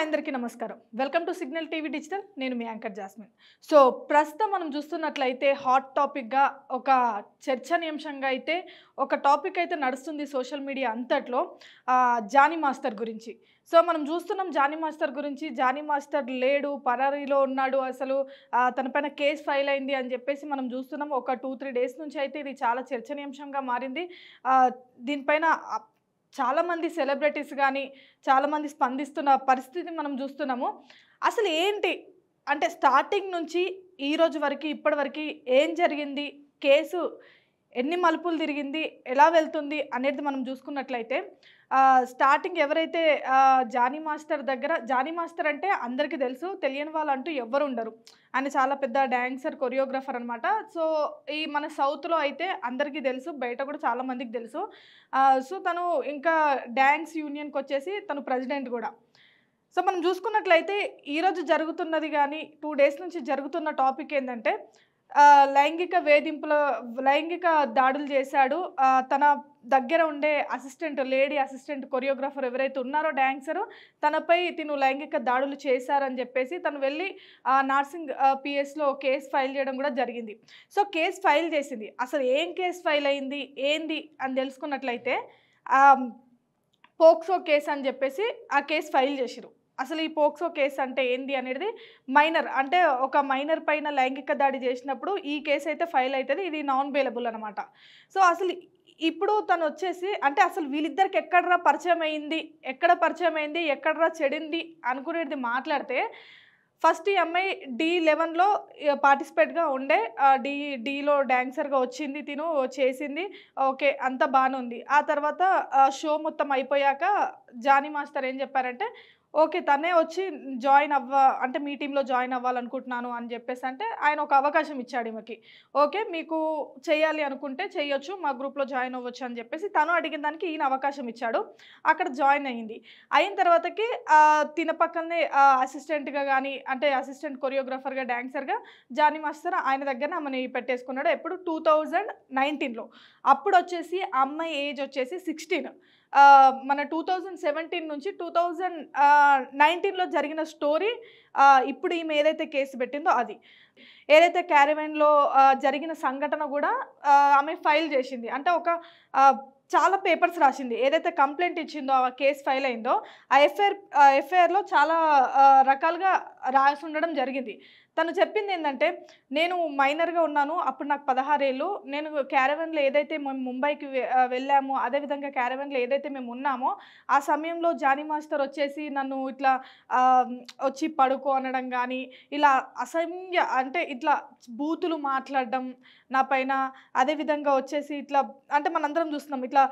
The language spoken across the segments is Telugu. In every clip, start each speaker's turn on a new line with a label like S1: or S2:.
S1: హాయ్ అందరికీ నమస్కారం. Welcome to signal TV digital. నేను మీ యాంకర్ జాస్మిన్. సో ప్రస్తుతం మనం చూస్తున్నట్లయితే హాట్ టాపిక్‌గా ఒక చర్చనీయాంశంగా అయితే ఒక టాపిక్ అయితే నడుస్తుంది సోషల్ మీడియా అంతట్లో జానీ మాస్టర్ గురించి. సో మనం చూస్తున్నాం జానీ మాస్టర్ గురించి. జానీ మాస్టర్ లేడు, పరారీలో ఉన్నాడు. అసలు తన పైన కేస్ ఫైల్ అయింది అని చెప్పేసి మనం చూస్తున్నాం. ఒక 2, 3 డేస్ నుంచి అయితే ఇది చాలా చర్చనీయాంశంగా మారింది. దీనిపైన చాలామంది సెలబ్రిటీస్ కానీ చాలామంది స్పందిస్తున్న పరిస్థితి మనం చూస్తున్నాము. అసలు ఏంటి అంటే స్టార్టింగ్ నుంచి ఈ రోజు వరకు ఇప్పటి వరకు ఏం జరిగింది, కేసు ఎన్ని మలుపులు తిరిగింది, ఎలా వెళ్తుంది అనేది మనం చూసుకున్నట్లయితే స్టార్టింగ్ ఎవరైతే జానీ మాస్టర్ అంటే అందరికీ తెలుసు, తెలియని వాళ్ళు అంటూ ఎవ్వరు ఉండరు. ఆయన చాలా పెద్ద డాన్సర్, కొరియోగ్రాఫర్ అనమాట. సో ఈ మన సౌత్‌లో అయితే అందరికీ తెలుసు, బయట కూడా చాలా మందికి తెలుసు. సో తను ఇంకా డాన్స్ యూనియన్‌కి వచ్చేసి తను ప్రెసిడెంట్ కూడా. సో మనం చూసుకున్నట్లయితే ఈరోజు జరుగుతున్నది కానీ 2 డేస్ నుంచి జరుగుతున్న టాపిక్ ఏంటంటే లైంగిక దాడులు చేశాడు. తన దగ్గర ఉండే లేడీ అసిస్టెంట్ కొరియోగ్రాఫర్ ఎవరైతే ఉన్నారో డాన్సరు, తనపై తిను లైంగిక దాడులు చేశారని చెప్పేసి తను వెళ్ళి నార్సింగ్ పిఎస్లో కేసు ఫైల్ చేయడం కూడా జరిగింది. సో కేసు ఫైల్ చేసింది. అసలు ఏం కేసు ఫైల్ అయింది, ఏంది అని తెలుసుకున్నట్లయితే పోక్సో కేసు అని చెప్పేసి ఆ కేసు ఫైల్ చేసిరు. అసలు ఈ పోక్సో కేసు అంటే ఏంది అనేది అంటే ఒక మైనర్ పైన లైంగిక దాడి చేసినప్పుడు ఈ కేసు అయితే ఫైల్ అవుతుంది. ఇది నాన్ బెయిలబుల్ అనమాట. సో అసలు ఇప్పుడు తను వచ్చేసి అంటే అసలు వీళ్ళిద్దరికి ఎక్కడరా పరిచయం అయింది, ఎక్కడరా చెడింది అనుకునేది మాట్లాడితే ఫస్ట్ ఈ అమ్మాయి D11లో పార్టిసిపేట్గా ఉండే. డీలో డాన్సర్గా వచ్చింది, తిను చేసింది. ఓకే, అంతా బాగానే ఉంది. ఆ తర్వాత షో మొత్తం అయిపోయాక జానీ మాస్టర్ ఏం చెప్పారంటే ఓకే, తనే వచ్చి అంటే మీ టీంలో జాయిన్ అవ్వాలనుకుంటున్నాను అని చెప్పేసి అంటే ఆయన ఒక అవకాశం ఇచ్చాడు ఈమెకి. ఓకే, మీకు చేయాలి అనుకుంటే చేయొచ్చు, మా గ్రూప్లో జాయిన్ అవ్వచ్చు అని చెప్పేసి తను అడిగిన దానికి ఈయన అవకాశం ఇచ్చాడు. అక్కడ జాయిన్ అయింది. అయిన తర్వాతకి తిన పక్కనే అసిస్టెంట్గా కానీ అంటే అసిస్టెంట్ కొరియోగ్రాఫర్గా, డాన్సర్గా జానీ మాస్టర్ ఆయన దగ్గర ఆమెని పెట్టేసుకున్నాడు. ఎప్పుడు 2019లో. అప్పుడు వచ్చేసి అమ్మాయి ఏజ్ వచ్చేసి 16. మన 2017 నుంచి 2019లో జరిగిన స్టోరీ ఇప్పుడు ఈమె ఏదైతే కేసు పెట్టిందో అది. ఏదైతే క్యారవాన్‌లో జరిగిన సంఘటన కూడా ఆమె ఫైల్ చేసింది. అంటే చాలా పేపర్స్ రాసింది. ఏదైతే కంప్లైంట్ ఇచ్చిందో, ఆ కేసు ఫైల్ అయిందో ఆ ఎఫ్ఐఆర్‌లో చాలా రకాలుగా రాసి ఉండడం జరిగింది. తను చెప్పింది ఏంటంటే, నేను మైనర్‌గా ఉన్నాను. అప్పుడు నాకు 16 ఏళ్ళు. నేను క్యారవాన్‌లో ఏదైతే మేము ముంబైకి వెళ్ళామో, అదేవిధంగా క్యారవాన్‌లో ఏదైతే మేము ఉన్నామో ఆ సమయంలో జానీ మాస్టర్ వచ్చేసి నన్ను ఇట్లా వచ్చి పడుకో అనడం కానీ, ఇలా అంటే ఇట్లా బూతులు మాట్లాడడం నా పైన, అదేవిధంగా వచ్చేసి ఇట్లా అంటే మనందరం చూస్తున్నాం ఇట్లా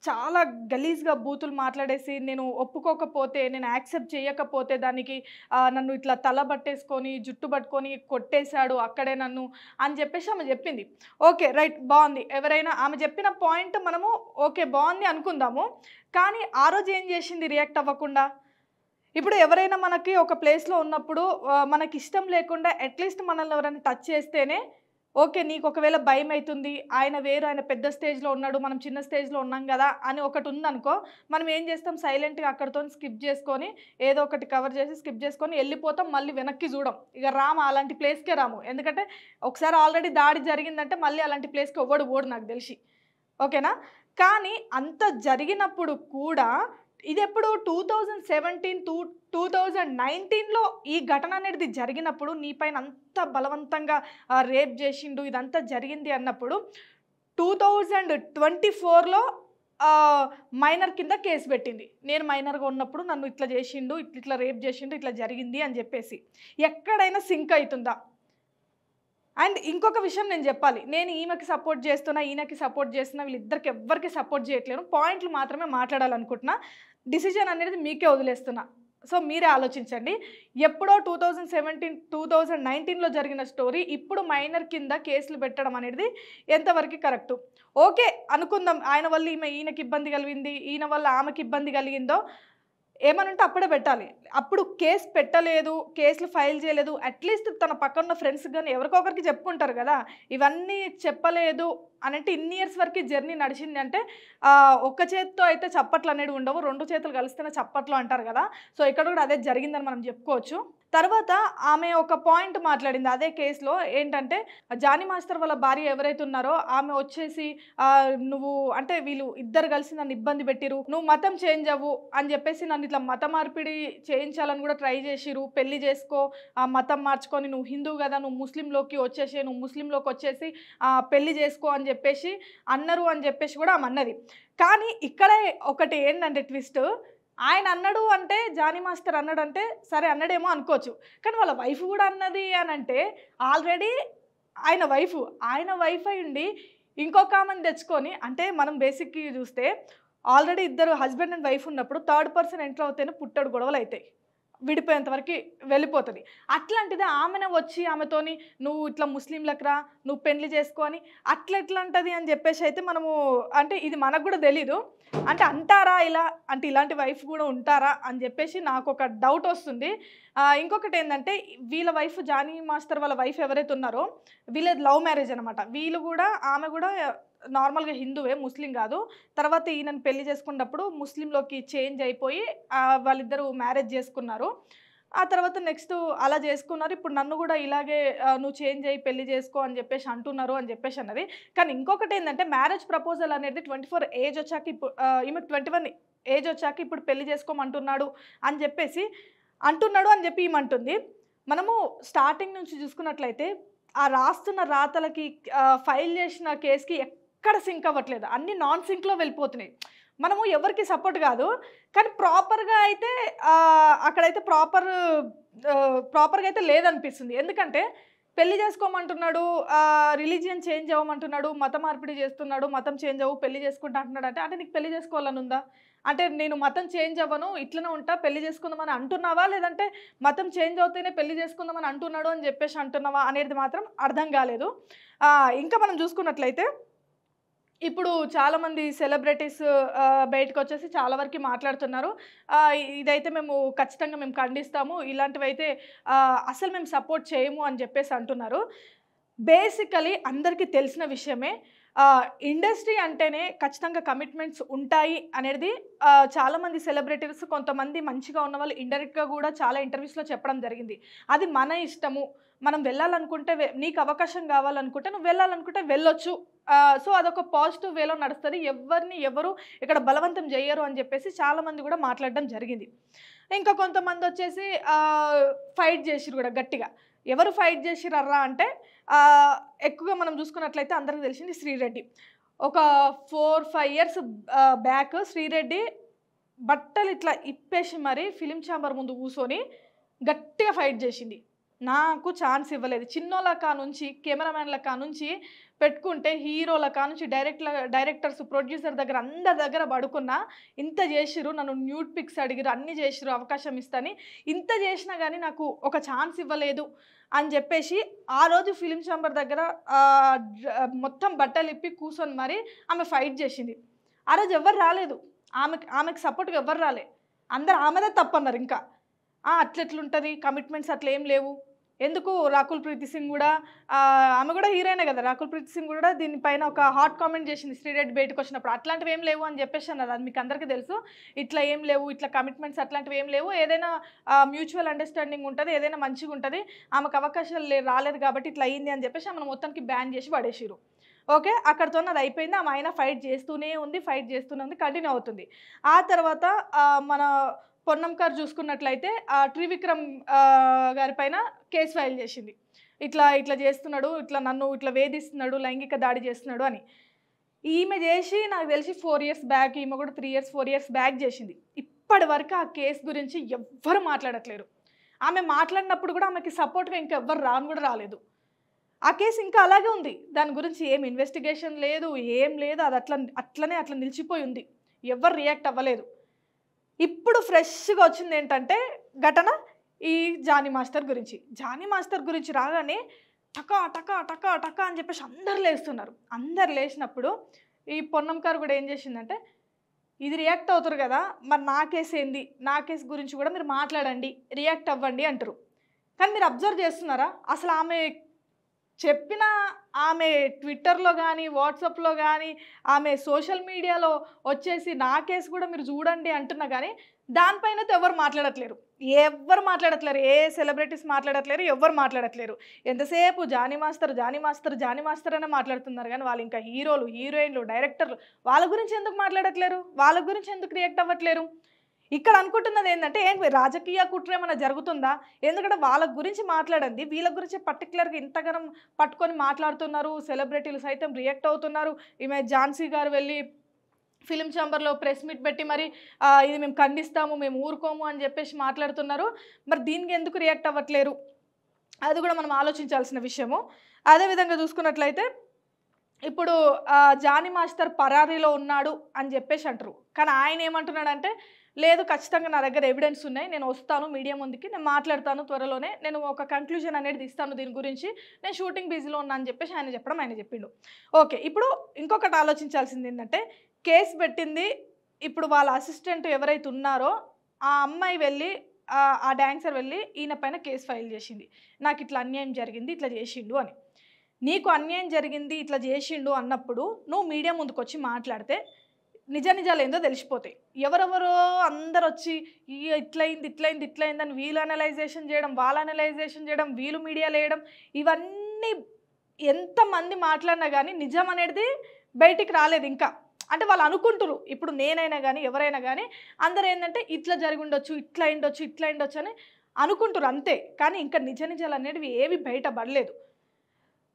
S1: చాలా గలీజ్‌గా బూతులు మాట్లాడేసి నేను ఒప్పుకోకపోతే, నేను యాక్సెప్ట్ చేయకపోతే దానికి నన్ను ఇట్లా తల పట్టేసుకొని, జుట్టు పట్టుకొని కొట్టేశాడు అక్కడే నన్ను అని చెప్పేసి ఆమె చెప్పింది. ఓకే, రైట్, బాగుంది. ఎవరైనా ఆమె చెప్పిన పాయింట్ మనము ఓకే బాగుంది అనుకుందాము. కానీ ఆ రోజు ఏం చేసింది రియాక్ట్ అవ్వకుండా? ఇప్పుడు ఎవరైనా మనకి ఒక ప్లేస్‌లో ఉన్నప్పుడు మనకి ఇష్టం లేకుండా అట్‌లీస్ట్ మనల్ని ఎవరైనా టచ్ చేస్తేనే ఓకే, నీకు ఒకవేళ భయమైతుంది. ఆయన పెద్ద స్టేజ్‌లో ఉన్నాడు, మనం చిన్న స్టేజ్‌లో ఉన్నాం గదా అని ఒకటి ఉందనుకో, మనం ఏం చేస్తాం, సైలెంట్‌గా అక్కడితోని స్కిప్ చేసుకొని ఏదో ఒకటి కవర్ చేసి స్కిప్ చేసుకొని వెళ్ళిపోతాం. మళ్ళీ వెనక్కి చూడం. ఇక అలాంటి ప్లేస్‌కే రాము. ఎందుకంటే ఒకసారి ఆల్రెడీ దాడి జరిగిందంటే మళ్ళీ అలాంటి ప్లేస్‌కి ఎవ్వడు పోడు నాకు తెలిసి. ఓకేనా? కానీ అంత జరిగినప్పుడు కూడా ఇదెప్పుడు 2019లో ఈ ఘటన అనేది జరిగినప్పుడు నీ పైన అంత బలవంతంగా రేప్ చేసిండు, ఇదంతా జరిగింది అన్నప్పుడు 2024లో మైనర్ కింద కేసు పెట్టింది. నేను మైనర్‌గా ఉన్నప్పుడు నన్ను ఇట్లా చేసిండు, ఇట్లా రేప్ చేసిండు, ఇట్లా జరిగింది అని చెప్పేసి. ఎక్కడైనా సింక్ అవుతుందా? అండ్ ఇంకొక విషయం నేను చెప్పాలి. నేను ఈమెకి సపోర్ట్ చేస్తున్నా, ఈయనకి సపోర్ట్ చేస్తున్నా, వీళ్ళిద్దరికి ఎవ్వరికి సపోర్ట్ చేయట్లేను. పాయింట్లు మాత్రమే మాట్లాడాలనుకుంటున్నా. డిసిజన్ అనేది మీకే వదిలేస్తున్నా. సో మీరే ఆలోచించండి. ఎప్పుడో 2019లో జరిగిన స్టోరీ ఇప్పుడు మైనర్ కింద కేసులు పెట్టడం అనేది ఎంతవరకు కరెక్టు? ఓకే అనుకుందాం, ఆయన వల్ల ఈయనకి ఇబ్బంది కలిగింది, ఈయన వల్ల ఆమెకి ఇబ్బంది కలిగిందో ఏమనంటే అప్పుడే పెట్టాలి. అప్పుడు కేస్ పెట్టలేదు, కేసులు ఫైల్ చేయలేదు. అట్‌లీస్ట్ తన పక్కనున్న ఫ్రెండ్స్‌కి గాని ఎవరికో ఒకరికి చెప్పుకుంటారు గదా! ఇవన్నీ చెప్పలేదు అనంటే ఇన్ని ఇయర్స్ వరకి జర్నీ నడిచింది అంటే ఒక్క చేత్తో అయితే చప్పట్లనేవి ఉండవు. 2 చేతులు కలిస్తేనే చప్పట్లు అంటారు గదా! సో, ఇక్కడ గూడా అదే జరిగిందని మనం జెప్పుకోవచ్చు. తర్వాత ఆమె ఒక పాయింట్ మాట్లాడింది అదే కేస్‌లో ఏంటంటే, జానీ మాస్టర్ వాళ్ళ భార్య ఎవరైతే ఉన్నారో ఆమె వచ్చేసి నువ్వు అంటే వీళ్ళు ఇద్దరు కలిసి నన్ను ఇబ్బంది పెట్టిర్రు. నువ్వు మతం చేంజ్ అవ్వు అని జెప్పేసి నన్ను ఇట్లా మత మార్పిడి చేయించాలని గూడా ట్రై జేసిర్రు. పెళ్లి జేసుకో, మతం మార్చుకొని నువ్వు హిందువు గదా! నువ్వు ముస్లింలోకి వచ్చేసేయి. నువ్వు ముస్లింలోకి వచ్చేసి పెళ్లి జేసుకో అని జెప్పేసి అన్నారు అని జెప్పేసి గూడా ఆమె అన్నది. కానీ ఇక్కడే ఒకటి ఏంటంటే ట్విస్ట్ ఆయన అన్నాడు అంటే జానీ మాస్టర్ అన్నాడంటే సరే అన్నాడేమో అనుకోవచ్చు. కానీ వాళ్ళ వైఫ్ గూడా అన్నది అనంటే ఆల్రెడీ ఆయన వైఫ్ అయ్యుండి ఇంకొక ఆమెను తెచ్చుకొని అంటే మనం బేసిక్‌గా చూస్తే ఆల్రెడీ ఇద్దరు హస్బెండ్ అండ్ వైఫ్ ఉన్నప్పుడు థర్డ్ పర్సన్ ఎంటర్ అవుతేనే పుట్టడు గొడవలైతాయి. విడిపోయేంత వరకి వెళ్ళిపోతది. అట్లాంటిది ఆమెనే వచ్చి ఆమెతోని "నువ్వు ఇట్లా ముస్లింలకు రా, నువ్వు పెళ్లి చేసుకో" అని అట్లా ఎట్లా అంటది అని చెప్పేసి అయితే మనము అంటే ఇది మనకు గూడా తెలీదు. అంటే అంటారా ఇలా? అంటే ఇలాంటి వైఫ్ గూడా ఉంటారా? అని చెప్పేసి నాకొక డౌట్ వస్తుంది. ఇంకొకటేందంటే వీళ్ళ వైఫ్ జానీ మాస్టర్ వాళ్ళ వైఫ్ ఎవరైతే ఉన్నారో వీళ్ళది లవ్ మ్యారేజ్ అనమాట. వీళ్ళు గూడా ఆమె గూడా నార్మల్‌గా హిందువే, ముస్లిం గాదు. తర్వాత ఈయనని పెళ్లి చేసుకున్నప్పుడు ముస్లింలోకి చేంజ్ అయిపోయి వాళ్ళిద్దరూ మ్యారేజ్ చేసుకున్నారు. ఆ తర్వాత నెక్స్ట్ అలా చేసుకున్నారు. ఇప్పుడు నన్ను గూడా ఇలాగే నువ్వు చేంజ్ అయ్యి పెళ్లి చేసుకో అని జెప్పేసి అంటున్నారు అని జెప్పేసి అన్నది. కానీ ఇంకొకటేందంటే మ్యారేజ్ ప్రపోజల్ అనేది 24 ఏజ్ ఒచ్చాక ఈమెకు 21 ఏజ్ ఒచ్చాక ఇప్పుడు పెళ్లి చేసుకోమంటున్నాడు అని జెప్పేసి అంటున్నాడు అని జెప్పి ఈమంటుంది. మనము స్టార్టింగ్ నుంచి చూసుకున్నట్లయితే ఆ రాస్తున్న రాతలకి ఫైల్ చేసిన కేస్‌కి ఎక్కడ సింక్ అవ్వట్లేదు. అన్నీ నాన్ సింక్‌లో వెళ్ళిపోతున్నాయి. మనము ఎవరికీ సపోర్ట్ గాదు. కానీ ప్రాపర్‌గా అయితే అక్కడైతే ప్రాపర్‌గా అయితే లేదనిపిస్తుంది. ఎందుకంటే పెళ్లి చేసుకోమంటున్నాడు, రిలీజియన్ చేంజ్ అవ్వమంటున్నాడు, మత మార్పిడి చేస్తున్నాడు, మతం చేంజ్ అవ్వు, పెళ్లి చేసుకుంటా అంటున్నాడు అంటే నీకు పెళ్లి చేసుకోవాలని ఉందా? అంటే నేను మతం చేంజ్ అవ్వను, ఇట్లనే ఉంటా, పెళ్లి చేసుకుందామని అంటున్నావా? లేదంటే మతం చేంజ్ అవుతేనే పెళ్లి చేసుకుందామని అంటున్నాడు అని చెప్పేసి అంటున్నావా? అనేది మాత్రం అర్థం కాలేదు. ఇంకా మనం చూసుకున్నట్లయితే ఇప్పుడు చాలామంది సెలబ్రిటీస్ బయటకొచ్చేసి చాలా వరకి మాట్లాడుతున్నారు. ఇదైతే ఖచ్చితంగా మేము ఖండిస్తాము. ఇలాంటివైతే అసలు మేము సపోర్ట్ చేయము అని చెప్పేసి అంటున్నారు. బేసికలీ అందరికీ తెలిసిన విషయమే. ఇండస్ట్రీ అంటేనే ఖచ్చితంగా కమిట్మెంట్స్ ఉంటాయి అనేది చాలామంది సెలబ్రిటీస్ కొంతమంది మంచిగా ఉన్నవాళ్ళు ఇండైరెక్ట్‌గా గూడా చాలా ఇంటర్వ్యూస్‌లో చెప్పడం జరిగింది. అది మన ఇష్టము. మనం వెళ్ళాలనుకుంటే నీకు అవకాశం కావాలనుకుంటే నువ్వు వెళ్ళాలనుకుంటే వెళ్ళొచ్చు. సో, అదొక పాజిటివ్ వేలో నడుస్తది. ఎవరిని ఎవరు ఇక్కడ బలవంతం జెయ్యరు అని జెప్పేసి చాలామంది గూడా మాట్లాడడం జరిగింది. ఇంకా కొంతమందొచ్చేసి ఫైట్ జేషిర్రు గూడా గట్టిగా. ఎవరు ఫైట్ జేషిర్రర్రా అంటే ఎక్కువగా మనం చూసుకున్నట్లయితే అందరికి తెలిసింది శ్రీరెడ్డి. ఒక 4, 5 ఇయర్స్ బ్యాక్ శ్రీరెడ్డి బట్టలు ఇట్లా ఇప్పేసి మరి ఫిల్మ్ ఛాంబర్ ముందు కూసోని గట్టిగా ఫైట్ జేషింది. నాకు ఛాన్స్ ఇవ్వలేదు. చిన్నోళ్ళ కానుంచి, కెమెరామెన్‌ల కానుంచి పెట్టుకుంటే హీరోల కానుంచి డైరెక్టర్స్, ప్రొడ్యూసర్ దగ్గర అందరి దగ్గర పడుకున్నా. ఇంత జేషిర్రు. నన్ను న్యూడ్ పిక్స్ అడిగిర్రు. అన్నీ జేషిర్రు అవకాశం ఇస్తని. ఇంత జేషినా గానీ నాకు ఒక ఛాన్స్ ఇవ్వలేదు అని జెప్పేసి ఆ రోజు ఫిల్మ్ ఛాంబర్ దగ్గర మొత్తం బట్టలిప్పి కూసొని మరి ఆమె ఫైట్ జేషింది. ఆ రోజు ఎవ్వరు రాలేదు. ఆమెకి సపోర్ట్‌గా ఎవ్వరు రాలే. అందరూ ఆమెదే తప్పన్నారు ఇంకా. అట్లెట్లుంటది, కమిట్మెంట్స్ అట్లేం లేవు. ఎందుకు రాకుల్ ప్రీతి సింగ్ గూడా ఆమె గూడా హీరోయినే గదా! రాకుల్ ప్రీతి సింగ్ గూడా దీనిపైన ఒక హాట్ కామెంట్ జేసింది శ్రీరెడ్డి బయటకొచ్చినప్పుడు. అట్లాంటివేం లేవు అని జెప్పేసి అన్నది. అది మీకందరికీ తెలుసు. ఇట్లా ఏం లేవు, ఇట్లా కమిట్మెంట్స్ అట్లాంటివేం లేవు. ఏదైనా మ్యూచువల్ అండర్‌స్టాండింగ్ ఉంటది. ఏదైనా మంచిగుంటది. ఆమెకు అవకాశాలు రాలేదు గాబట్టి ఇట్లా అయింది అని జెప్పేసి ఆమెను మొత్తానికి బ్యాన్ జేసి పడేషిర్రు. ఓకే. అక్కడితోని అది అయిపోయింది. ఆమె అయినా ఫైట్ జేస్తూనే ఉంది. కంటిన్యూ అవుతుంది. ఆ తర్వాత మన పొన్నం గారు చూసుకున్నట్లయితే త్రివిక్రమ్ గారి పైన కేస్ ఫైల్ చేసింది. ఇట్లా చేస్తున్నాడు, నన్ను ఇట్లా వేధిస్తున్నాడు, లైంగిక దాడి చేస్తున్నాడు అని. ఈమె చేసి నాకు తెలిసి 4 ఇయర్స్ బ్యాక్, ఈమె కూడా 3 ఇయర్స్, 4 ఇయర్స్ బ్యాక్ చేసింది. ఇప్పటి వరకు ఆ కేసు గురించి ఎవ్వరు మాట్లాడట్లేరు. ఆమె మాట్లాడినప్పుడు కూడా ఆమెకి సపోర్ట్‌గా ఇంకెవ్వరు కూడా రాలేదు. ఆ కేసు ఇంకా అలాగే ఉంది. దాని గురించి ఏం ఇన్వెస్టిగేషన్ లేదు, ఏం లేదు. అది అట్లనే నిలిచిపోయి ఉంది. ఎవ్వరు రియాక్ట్ అవ్వలేదు. ఇప్పుడు ఫ్రెష్‌గా వచ్చిందేంటంటే ఘటన ఈ జానీ మాస్టర్ గురించి. జానీ మాస్టర్ గురించి రాగానే టకా టకా టకా టకా అని చెప్పేసి అందరూ లేస్తున్నారు. అందరూ లేచినప్పుడు ఈ పొన్నం గారు కూడా ఏం చేసిందంటే, ఇది రియాక్ట్ అవుతారు కదా, మరి నా కేసు ఏంది, నా కేసు గురించి కూడా మీరు మాట్లాడండి, రియాక్ట్ అవ్వండి అంటారు. కానీ మీరు అబ్జర్వ్ చేస్తున్నారా, అసలు ఆమె చెప్పిన, ఆమె ట్విట్టర్‌లో గానీ, వాట్సాప్‌లో గానీ, ఆమె సోషల్ మీడియాలో వచ్చేసి నా కేసు కూడా మీరు చూడండి అంటున్నా గానీ, దానిపైనైతే ఎవరు మాట్లాడట్లేరు. ఎవ్వరు మాట్లాడట్లేరు. ఏ సెలబ్రిటీస్ మాట్లాడట్లేరు. ఎవ్వరు మాట్లాడట్లేరు. ఎంతసేపు Jani master, Jani master, Jani master అనే మాట్లాడుతున్నారు గానీ, వాళ్ళు ఇంకా హీరోలు, హీరోయిన్‌లు, డైరెక్టర్లు వాళ్ళ గురించి ఎందుకు మాట్లాడట్లేరు? వాళ్ళ గురించి ఎందుకు రియాక్ట్ అవ్వట్లేరు? ఇక్కడ అనుకుంటున్నది ఏందంటే, ఏంటి రాజకీయ కుట్ర ఏమైనా జరుగుతుందా? ఎందుకంటే వాళ్ళ గురించి మాట్లాడంది, వీళ్ళ గురించి పర్టిక్యులర్‌గా ఇంతగనం పట్టుకొని మాట్లాడుతున్నారు. సెలబ్రిటీలు సైతం రియాక్ట్ అవుతున్నారు. ఈమె ఝాన్సీ గారు వెళ్లి ఫిల్మ్ ఛాంబర్‌లో ప్రెస్ మీట్ పెట్టి మరి ఇది మేము ఖండిస్తాము, మేము ఊరుకోము అని చెప్పేసి మాట్లాడుతున్నారు. మరి దీనికి ఎందుకు రియాక్ట్ అవ్వట్లేరు? అది కూడా మనం ఆలోచించాల్సిన విషయము. అదే విధంగా చూసుకున్నట్లయితే ఇప్పుడు జానీ మాస్టర్ పరారీలో ఉన్నాడు అని చెప్పేసి అంటారు. కానీ ఆయన ఏమంటున్నాడంటే, లేదు ఖచ్చితంగా నా దగ్గర ఎవిడెన్స్ ఉన్నాయి. నేను వస్తాను మీడియా ముందుకి. నేను మాట్లాడతాను త్వరలోనే. నేను ఒక కంక్లూజన్ అనేది ఇస్తాను దీని గురించి. నేను షూటింగ్ బిజీలో ఉన్నా అని చెప్పేసి ఆయన చెప్పిండు. ఓకే. ఇప్పుడు ఇంకొకటి ఆలోచించాల్సింది ఏంటంటే, కేస్ పెట్టింది ఇప్పుడు వాళ్ళ అసిస్టెంట్ ఎవరైతే ఉన్నారో ఆ అమ్మాయి వెళ్ళి ఆ డాన్సర్ వెళ్ళి ఈయన పైన కేస్ ఫైల్ చేసింది. నాకు ఇట్లా అన్యాయం జరిగింది, ఇట్లా చేసిండు అని. నీకు అన్యాయం జరిగింది, ఇట్లా చేసిండు అన్నప్పుడు నువ్వు మీడియా ముందుకొచ్చి మాట్లాడితే నిజాలేందో తెలిసిపోతాయి. ఎవరెవరో అందరొచ్చి ఇట్లయింది, ఇట్లయింది, ఇట్లయిందని వీళ్ళు అనలైజేషన్ చేయడం, వాళ్ళు అనలైజేషన్ చేయడం, వీళ్ళు మీడియాలో వేయడం, ఇవన్నీ ఎంతమంది మాట్లాడినా గానీ నిజం అనేది బయటికి రాలేదు ఇంకా. అంటే వాళ్ళు అనుకుంటురు. ఇప్పుడు నేనైనా గానీ, ఎవరైనా గానీ అందరూ ఏందంటే ఇట్లా జరిగుండొచ్చు, ఇట్లా అయిండొచ్చు, ఇట్లా అయిండొచ్చు అని అనుకుంటురు అంతే. కానీ ఇంకా నిజాలనేటివి ఏవి బయట పడలేదు.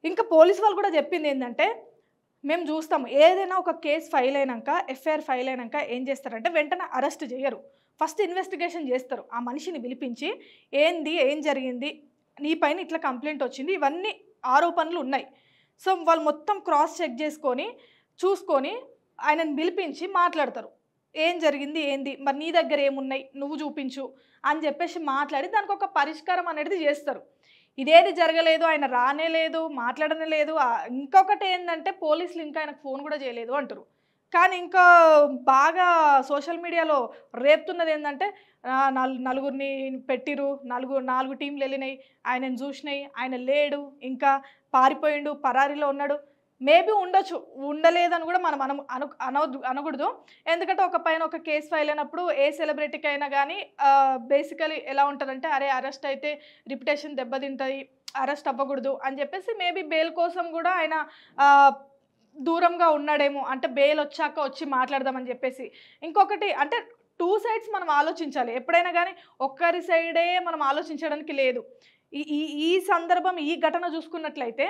S1: ఇంకా పోలీస్ వాళ్ళు కూడా చెప్పింది ఏంటంటే, మేము చూస్తాము ఏదైనా ఒక కేసు ఫైల్ అయినాక, ఎఫ్ఐఆర్ ఫైల్ అయినాక ఏం చేస్తారంటే వెంటనే అరెస్ట్ చేయరు. ఫస్ట్ ఇన్వెస్టిగేషన్ చేస్తారు. ఆ మనిషిని పిలిపించి ఏంది, ఏం జరిగింది, నీ పైన ఇట్లా కంప్లైంట్ వచ్చింది, ఇవన్నీ ఆరోపణలు ఉన్నాయి. సో వాళ్ళు మొత్తం క్రాస్ చెక్ చేసుకొని చూసుకొని ఆయనను పిలిపించి మాట్లాడతారు. ఏం జరిగింది, ఏంది, మరి నీ దగ్గర ఏమున్నాయి నువ్వు చూపించు అని చెప్పేసి మాట్లాడి దానికి ఒక పరిష్కారం అనేది చేస్తారు. ఇదేది జరగలేదు, ఆయన రానే లేదు, మాట్లాడనే లేదు. ఇంకొకటి ఏందంటే పోలీసులు ఇంకా ఆయనకు ఫోన్ కూడా చేయలేదు అంటారు. కానీ ఇంకా బాగా సోషల్ మీడియాలో రేపుతున్నది ఏందంటే నలుగురిని పెట్టిరు, 4 టీంలు వెళ్ళినాయి, ఆయనను చూసినాయి, ఆయన లేడు, ఇంకా పారిపోయిండు, పరారీలో ఉన్నాడు. మేబీ ఉండొచ్చు, ఉండలేదని కూడా మనం అనకూడదు. ఎందుకంటే ఒక కేసు ఫైల్ అయినప్పుడు ఏ సెలబ్రిటీకి అయినా కానీ బేసికలీ ఎలా ఉంటుందంటే, అరే అరెస్ట్ అయితే రిప్యుటేషన్ దెబ్బతింటుంది, అరెస్ట్ అవ్వకూడదు అని చెప్పేసి మేబీ బెయిల్ కోసం కూడా ఆయన దూరంగా ఉన్నాడేమో, అంటే బెయిల్ వచ్చాక వచ్చి మాట్లాడదామని చెప్పేసి. ఇంకొకటి అంటే 2 సైడ్స్ మనం ఆలోచించాలి ఎప్పుడైనా కానీ. ఒక్కరి సైడే మనం ఆలోచించడానికి లేదు. ఈ ఈ ఈ సందర్భం, ఈ ఘటన చూసుకున్నట్లయితే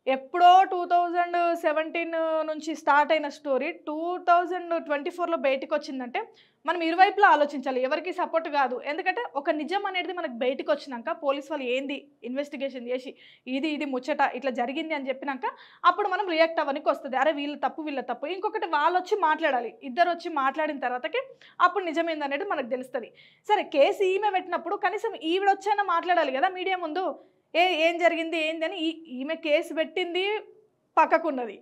S1: ఎప్పుడో 2017 నుంచి స్టార్ట్ అయిన స్టోరీ 2024లో బయటికొచ్చిందంటే మనం ఇరువైపులా ఆలోచించాలి. ఎవరికీ సపోర్ట్ కాదు. ఎందుకంటే ఒక నిజం అనేది మనకు బయటికొచ్చినాక పోలీస్ వాళ్ళు ఏంది ఇన్వెస్టిగేషన్ చేసి ఇది ముచ్చట ఇట్లా జరిగింది అని చెప్పినాక అప్పుడు మనం రియాక్ట్ అవ్వడానికి వస్తుంది. అరే వీళ్ళ తప్పు. ఇంకొకటి వాళ్ళొచ్చి మాట్లాడాలి. ఇద్దరు వచ్చి మాట్లాడిన తర్వాతకి అప్పుడు నిజమేందనేది మనకు తెలుస్తుంది. సరే కేసు ఈమె పెట్టినప్పుడు కనీసం ఈవిడొచ్చైనా మాట్లాడాలి కదా మీడియా ముందు. ఏం జరిగింది ఏంది అని. ఈమె కేసు పెట్టింది పక్కకున్నది,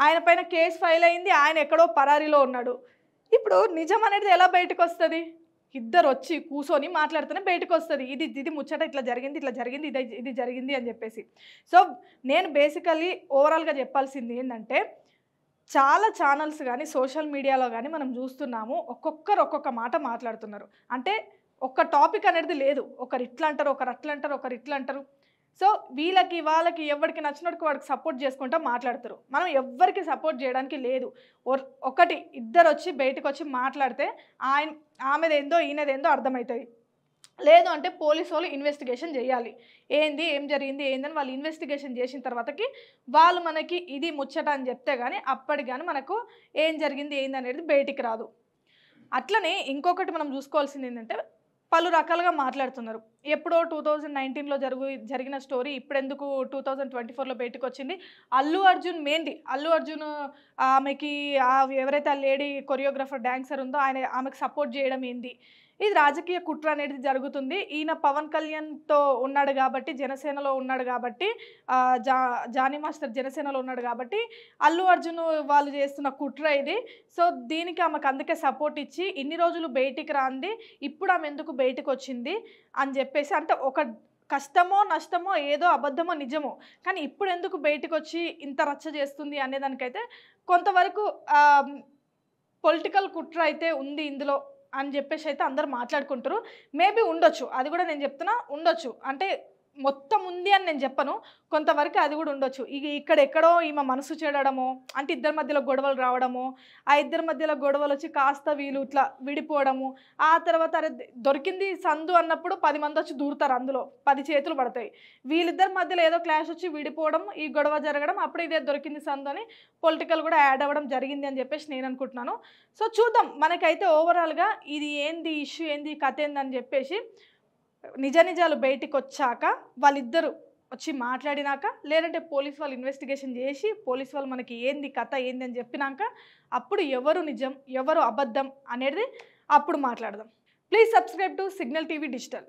S1: ఆయన పైన కేసు ఫైల్ అయింది, ఆయన ఎక్కడో పరారీలో ఉన్నాడు. ఇప్పుడు నిజం అనేది ఎలా బయటకు వస్తుంది? ఇద్దరు వచ్చి కూర్చొని మాట్లాడితేనే బయటకు వస్తుంది. ఇది ముచ్చట ఇట్లా జరిగింది, ఇది జరిగింది అని చెప్పేసి. సో నేను బేసికలీ ఓవరాల్గా చెప్పాల్సింది ఏంటంటే, చాలా ఛానల్స్ కానీ సోషల్ మీడియాలో కానీ మనం చూస్తున్నాము, ఒక్కొక్కరు ఒక్కొక్క మాట మాట్లాడుతున్నారు. అంటే ఒక్క టాపిక్ అనేది లేదు. ఒకరు ఇట్లా అంటారు, ఒకరు అట్లా అంటారు, ఒకరు ఇట్లా అంటారు. సో వీళ్ళకి వాళ్ళకి ఎవరికి నచ్చినట్టు వాడికి సపోర్ట్ చేసుకుంటూ మాట్లాడతారు. మనం ఎవ్వరికి సపోర్ట్ చేయడానికి లేదు. ఒకటి ఇద్దరు వచ్చి బయటకు వచ్చి మాట్లాడితే ఆమెదేందో ఈయనదేందో అర్థమవుతుంది. లేదు అంటే పోలీసు వాళ్ళు ఇన్వెస్టిగేషన్ చేయాలి. ఏంది, ఏం జరిగింది, ఏందని వాళ్ళు ఇన్వెస్టిగేషన్ చేసిన తర్వాతకి వాళ్ళు మనకి ఇది ముచ్చట అని చెప్తే కానీ అప్పటికి కానీ మనకు ఏం జరిగింది ఏంది అనేది బయటికి రాదు. అట్లనే ఇంకొకటి మనం చూసుకోవాల్సింది ఏంటంటే, పలు రకాలుగా మాట్లాడుతున్నారు. ఎప్పుడో 2019లో జరిగిన స్టోరీ ఇప్పుడెందుకు 2024లో బయటకు వచ్చింది. అల్లు అర్జున్ ఆమెకి ఎవరైతే ఆ లేడీ కొరియోగ్రాఫర్ డాన్సర్ ఉందో ఆమెకు సపోర్ట్ చేయడం ఏంది, ఇది రాజకీయ కుట్ర అనేది జరుగుతుంది. ఈయన పవన్ కళ్యాణ్‌తో ఉన్నాడు గాబట్టి, జనసేనలో ఉన్నాడు గాబట్టి, జానీ మాస్టర్ జనసేనలో ఉన్నాడు గాబట్టి, అల్లు అర్జున్ వాళ్ళు చేస్తున్న కుట్ర ఇది. సో, దీనికి ఆమెకు అందుకే సపోర్ట్ ఇచ్చి, ఇన్ని రోజులు బయటికి రాంది, ఇప్పుడు ఆమె ఎందుకు బయటికొచ్చింది అని జెప్పేసి, అంటే ఒక కష్టమో, నష్టమో, ఏదో అబద్ధమో, నిజమో, కానీ ఇప్పుడెందుకు బయటికొచ్చి ఇంత రచ్చ చేస్తుంది అనేదానికైతే కొంతవరకు పొలిటికల్ కుట్ర అయితే ఉంది ఇందులో అని జెప్పేసి అయితే అందరూ మాట్లాడుకుంటారు. మేబీ ఉండొచ్చు. అది గూడా నేను జెప్తున్నా ఉండొచ్చు. అంటే మొత్తం ఉంది అని నేను జెప్పను. కొంతవరకు అది గూడా ఉండొచ్చు. ఇక్కడెక్కడో ఈమె మనసు చెడడమో, అంటే ఇద్దరి మధ్యలో గొడవలు రావడమో, ఆ ఇద్దరి మధ్యలో గొడవలొచ్చి కాస్త వీళ్ళు ఇట్లా విడిపోవడము, ఆ తర్వాత అరే దొరికింది సందు అన్నప్పుడు 10 మందొచ్చి దూరుతారు అందులో. 10 చేతులు పడతాయి. వీళ్ళిద్దరి మధ్యలో ఏదో క్లాష్ వచ్చి విడిపోవడం, ఈ గొడవ జరగడం, అప్పుడు ఇదే దొరికింది సందు అని పొలిటికల్ గూడా యాడ్ అవ్వడం జరిగింది అని జెప్పేసి నేననుకుంటున్నాను. సో, చూద్దాం. మనకైతే ఓవరాల్‌గా ఇది ఏంది, ఇష్యూ ఏంది, కథేందని జెప్పేసి నిజాలు బయటికొచ్చాక వాళ్ళిద్దరూ వచ్చి మాట్లాడినాక, లేదంటే పోలీస్ వాళ్ళు ఇన్వెస్టిగేషన్ జేసి, పోలీస్ వాళ్ళు మనకి ఏంది కథ ఏంది అని జెప్పినాక, అప్పుడు ఎవరు నిజం, ఎవరు అబద్ధం అనేది అప్పుడు మాట్లాడదాం. Please subscribe to signal TV digital.